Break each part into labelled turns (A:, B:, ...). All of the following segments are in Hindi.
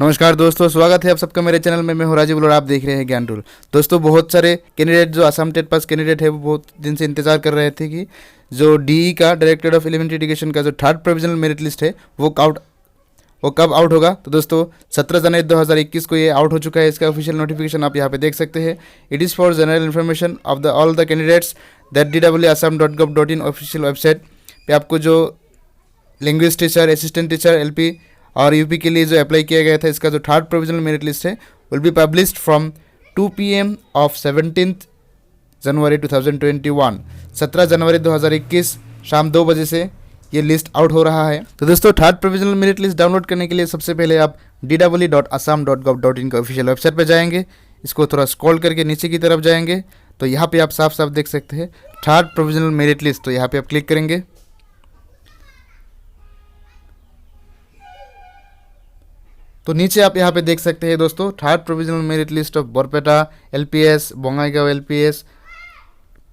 A: नमस्कार दोस्तों, स्वागत है आप सबका मेरे चैनल में। मैं हूं राजीव और आप देख रहे हैं ज्ञान टूल। दोस्तों, बहुत सारे कैंडिडेट जो असम टेट पास कैंडिडेट है वो बहुत दिन से इंतजार कर रहे थे कि जो डीई का डायरेक्टरेट ऑफ एलिमेंट्री एजुकेशन का जो थर्ड प्रोविजनल मेरिट लिस्ट है वो कब आउट होगा। तो दोस्तों 17 जनवरी 2021 को ये आउट हो चुका है। इसका ऑफिशियल नोटिफिकेशन आप यहाँ पे देख सकते हैं। It is for general information of the all the candidates that dwasam.gov.in official website पे आपको जो language teacher, assistant teacher, LP और यूपी के लिए जो अप्लाई किया गया था, इसका जो थर्ड प्रोविजनल मेरिट लिस्ट है will be published from 2 PM of 17 जनवरी 2021। 17 जनवरी 2021 शाम 2 बजे से ये लिस्ट आउट हो रहा है। तो दोस्तों, third provisional merit list download करने के लिए सबसे पहले आप dw.assam.gov.in का ऑफिशियल वेबसाइट पर जाएंगे। इसको थोड़ा स्क्रॉल करके नीचे की तरफ जाएंगे तो यहाँ पे आप साफ साफ देख सकते हैं थर्ड प्रोविजनल मेरिट लिस्ट। तो यहाँ पे आप क्लिक करेंगे तो नीचे आप यहाँ पे देख सकते हैं दोस्तों third provisional merit list of Barpeta LPS, Bongaigaon LPS,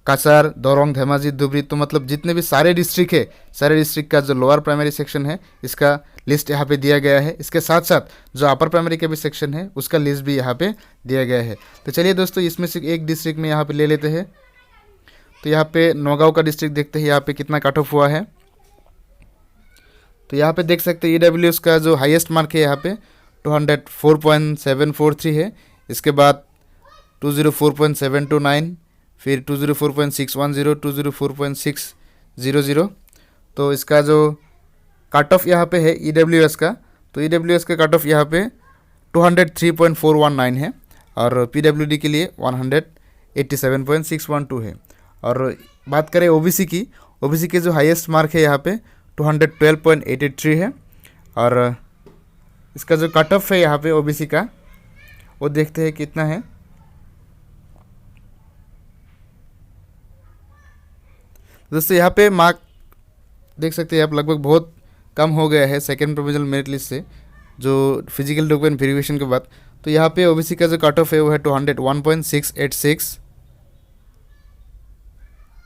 A: Kasar, Darang, Dhemaji, Dhubri. तो मतलब जितने भी सारे डिस्ट्रिक्ट है, सारे डिस्ट्रिक्ट का जो लोअर प्राइमरी सेक्शन है इसका लिस्ट यहाँ पे दिया गया है। इसके साथ साथ जो अपर प्राइमरी का भी सेक्शन है उसका लिस्ट भी यहाँ पे दिया गया है। तो चलिए दोस्तों, इसमें से एक डिस्ट्रिक्ट में यहाँ पे ले लेते हैं। तो यहाँ पे नौगांव का डिस्ट्रिक्ट देखते हैं यहाँ पे कितना कट ऑफ हुआ है। तो यहाँ पे देख सकते हैं EWS का जो हाईएस्ट मार्क है यहाँ पे 204.743 है। इसके बाद 204.729, फिर 204.610, 204.600। तो इसका जो कट ऑफ यहाँ पे है EWS का, तो EWS का कट ऑफ यहाँ पे 203.419 है और PWD के लिए 187.612 है। और बात करें OBC की, OBC के जो हाईएस्ट मार्क है यहाँ पे 212.883 है और इसका जो कट ऑफ है यहाँ पे OBC का वो देखते हैं कितना है। दोस्तों यहाँ पे मार्क देख सकते हैं आप, लगभग बहुत कम हो गया है सेकेंड प्रोविजनल मेरिट लिस्ट से जो फिजिकल डॉक्यूमेंट वेरिफिकेशन के बाद। तो यहाँ पे OBC का जो कट ऑफ है वो है 201.686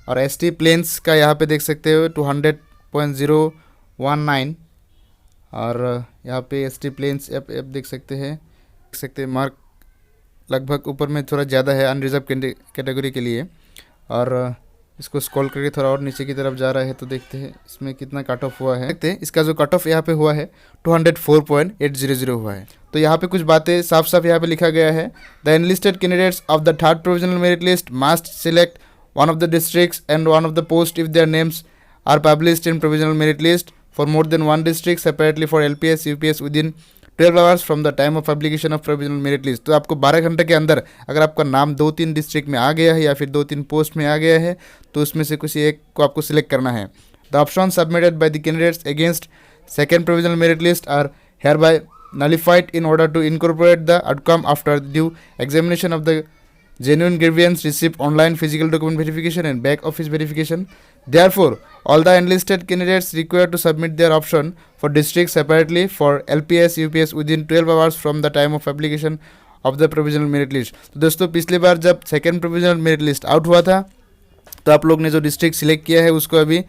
A: और ST प्लेन्स का यहाँ पे देख सकते हो 200.019 और यहाँ पे ST प्लेन्स आप देख सकते हैं मार्क लगभग ऊपर में थोड़ा ज़्यादा है अनरिजर्व कैटेगरी के लिए। और इसको स्क्रॉल करके थोड़ा और नीचे की तरफ जा रहा है तो देखते हैं इसमें कितना कट ऑफ हुआ है। देखते हैं इसका जो कट ऑफ यहाँ पे हुआ है 204.800 हुआ है। तो यहाँ पे कुछ बातें साफ साफ यहाँ पे लिखा गया है। The enlisted candidates of the third provisional merit list must select one of the districts and one of the posts if their names are published in provisional merit list for more than one district separately for LPS, UPS within 12 hours from the time of publication of provisional merit list। तो आपको 12 घंटे के अंदर अगर आपका नाम 2-3 डिस्ट्रिक्ट में आ गया है या फिर 2-3 पोस्ट में आ गया है तो उसमें से कुछ एक को आपको सिलेक्ट करना है। The option submitted by the candidates against second provisional merit list are hereby nullified in order to incorporate the outcome after due examination of the genuine grievance received online physical document verification and back office verification. Therefore, all the enlisted candidates required to submit their option for districts separately for LPS, UPS within 12 hours from the time of application of the provisional merit list। तो दोस्तों, पिछली बार जब second provisional merit list out हुआ था तो आप लोग ने जो डिस्ट्रिक्ट सिलेक्ट किया है उसको अभी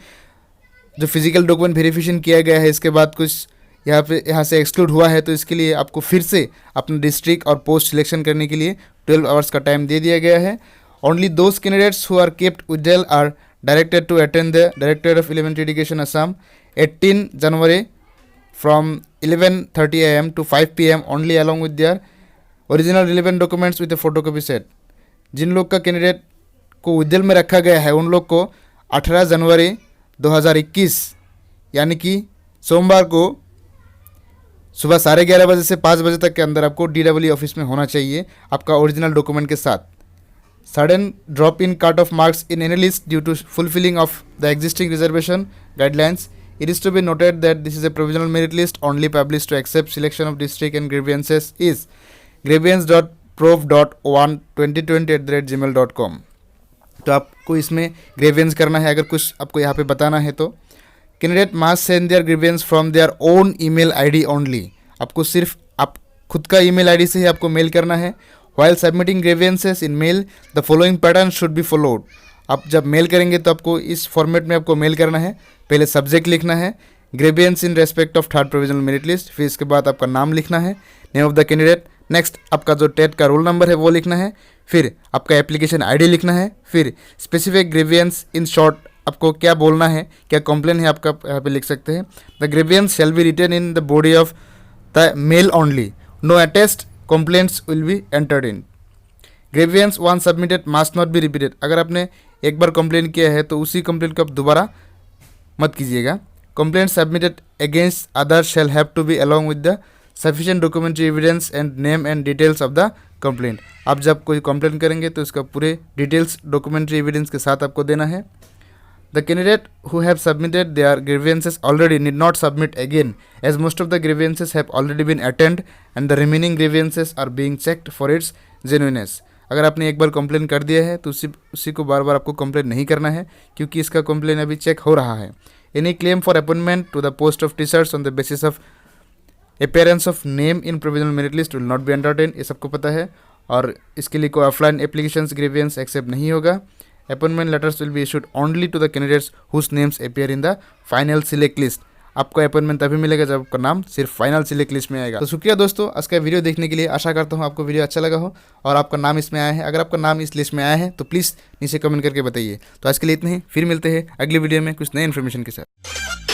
A: जो फिजिकल डॉक्यूमेंट वेरिफिकेशन किया गया है इसके बाद कुछ यहाँ से एक्सक्लूड हुआ है। तो इसके लिए आपको फिर से अपना डिस्ट्रिक्ट और पोस्ट सिलेक्शन करने के लिए 12 आवर्स का टाइम दे दिया गया है। Only those candidates who are kept withdrawal are directed to attend the directorate of elementary education Assam 18 January from 11:30 AM to 5 PM only along with their original relevant documents with a photocopy set. जिन लोग का कैंडिडेट को विड्रॉल में रखा गया है उन लोग को 18 जनवरी 2021 यानी कि सोमवार को सुबह 11:30 बजे से 5 बजे तक के अंदर आपको DW ऑफिस में होना चाहिए आपका ओरिजिनल डॉक्यूमेंट के साथ। Sudden drop in cut off marks in any list due to fulfilling of the existing reservation guidelines. It is to be noted that this is a provisional merit list only publish to accept selection of district and grievances is grievance.prof.12020@gmail.com। तो आपको इसमें ग्रीवियंस करना है। अगर कुछ आपको यहाँ पे बताना है तो candidate must send their grievance from their own email ID only. आपको सिर्फ आप खुद का ईमेल आईडी से ही आपको मेल करना है। While submitting grievances in mail the following pattern should be followed. आप जब मेल करेंगे तो आपको इस फॉर्मेट में आपको मेल करना है। पहले सब्जेक्ट लिखना है, grievance in respect of third provisional merit list, फिर इसके बाद आपका नाम लिखना है, name of the candidate, next आपका जो टेट का रोल नंबर है वो लिखना है, फिर आपका एप्लीकेशन आईडी लिखना है, फिर स्पेसिफिक ग्रेवियंस इन शॉर्ट आपको क्या बोलना है, क्या कंप्लेन है आपका यहाँ पे लिख सकते हैं। The grievance shall be written in the body of the mail only, no attest complaints will be entered in. Grievance one submitted must not be repeated, अगर आपने एक बार कंप्लेन किया है तो उसी कंप्लेन को आप दोबारा मत कीजिएगा। Complaint submitted against others shall have to be along with the sufficient documentary evidence and name and details of the complaint. आप जब कोई कंप्लेंट करेंगे तो इसका पूरे डिटेल्स डॉक्यूमेंट्री एविडेंस के साथ आपको देना है। The candidate who have submitted their grievances already need not submit again, as most of the grievances have already been attended and the remaining grievances are being checked for its genuineness। अगर आपने एक बार कंप्लेन कर दिया है तो उसी को बार बार आपको कंप्लेन नहीं करना है, क्योंकि इसका कंप्लेन अभी चेक हो रहा है। Any claim for appointment to the post of teachers on the basis of appearance of name in provisional merit list will not be entertain, ये सबको पता है। और इसके लिए कोई ऑफलाइन एप्लीकेशंस ग्रीवियंस एक्सेप्ट नहीं होगा। Appointment letters will be issued only to the candidates whose names appear in the final select list. आपको अपॉइंटमेंट तभी मिलेगा जब आपका नाम सिर्फ फाइनल सिलेक्ट लिस्ट में आएगा। तो शुक्रिया दोस्तों आज का वीडियो देखने के लिए, आशा करता हूँ आपको वीडियो अच्छा लगा हो और आपका नाम इसमें आया है। अगर आपका नाम इस लिस्ट में आया है तो प्लीज़ नीचे कमेंट करके बताइए। तो आज के लिए इतने ही, फिर मिलते हैं अगली वीडियो में कुछ नए इन्फॉर्मेशन के साथ।